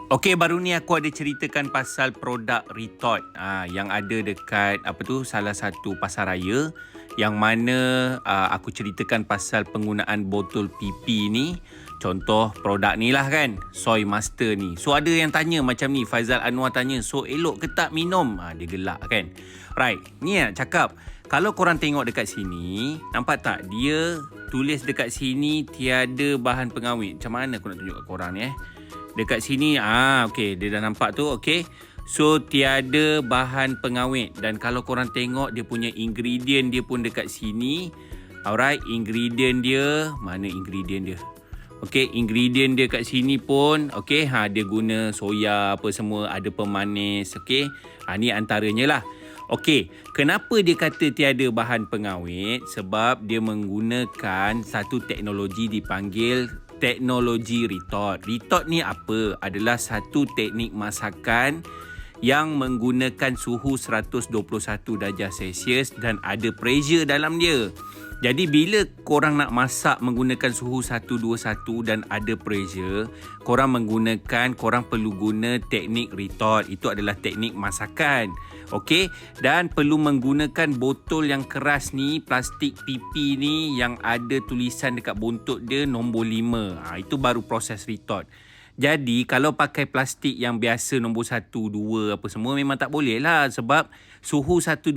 Okey, baru ni aku ada ceritakan pasal produk Retort yang ada dekat salah satu pasaraya yang mana aku ceritakan pasal penggunaan botol pipi ni. Contoh produk ni lah kan, Soy Master ni. So ada yang tanya macam ni, Faizal Anwar tanya, so elok ke tak minum? Dia gelak kan. Right, ni nak cakap, kalau korang tengok dekat sini, nampak tak dia tulis dekat sini tiada bahan pengawet. Macam mana aku nak tunjuk kat korang ni Dekat sini, okey, dia dah nampak tu, okey. So, tiada bahan pengawet. Dan kalau korang tengok, dia punya ingredient dia pun dekat sini. Alright, ingredient dia, mana ingredient dia? Okey, ingredient dia kat sini pun, okey, dia guna soya apa semua, ada pemanis, okey. Ni antaranya lah. Okey, kenapa dia kata tiada bahan pengawet? Sebab dia menggunakan satu teknologi dipanggil teknologi Retort. Retort ni apa? Adalah satu teknik masakan yang menggunakan suhu 121 darjah Celsius dan ada pressure dalam dia. Jadi bila korang nak masak menggunakan suhu 121 dan ada pressure, korang perlu guna teknik Retort. Itu adalah teknik masakan. Okey, dan perlu menggunakan botol yang keras ni, plastik pipi ni yang ada tulisan dekat buntut dia nombor 5. Itu baru proses Retort. Jadi kalau pakai plastik yang biasa nombor 1, 2 apa semua memang tak boleh lah, sebab suhu 121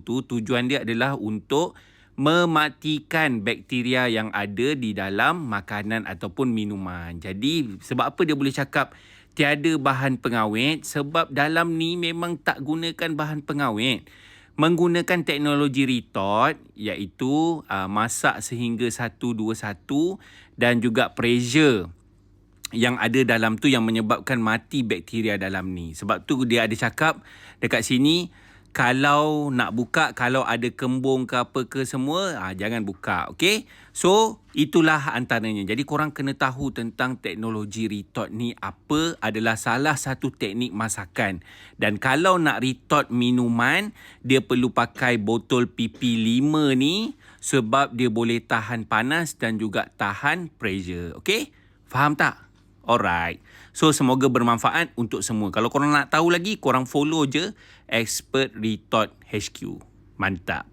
tu tujuan dia adalah untuk mematikan bakteria yang ada di dalam makanan ataupun minuman. Jadi sebab apa dia boleh cakap tiada bahan pengawet? Sebab dalam ni memang tak gunakan bahan pengawet. Menggunakan teknologi Retort iaitu masak sehingga 121 dan juga pressure yang ada dalam tu yang menyebabkan mati bakteria dalam ni. Sebab tu dia ada cakap dekat sini, kalau nak buka, kalau ada kembung ke apa ke semua, jangan buka. Okey? So, itulah antaranya. Jadi, korang kena tahu tentang teknologi Retort ni apa, adalah salah satu teknik masakan. Dan kalau nak Retort minuman, dia perlu pakai botol pipi 5 ni sebab dia boleh tahan panas dan juga tahan pressure. Okey? Faham tak? Alright. So, semoga bermanfaat untuk semua. Kalau korang nak tahu lagi, korang follow je Expert Retort HQ. Mantap.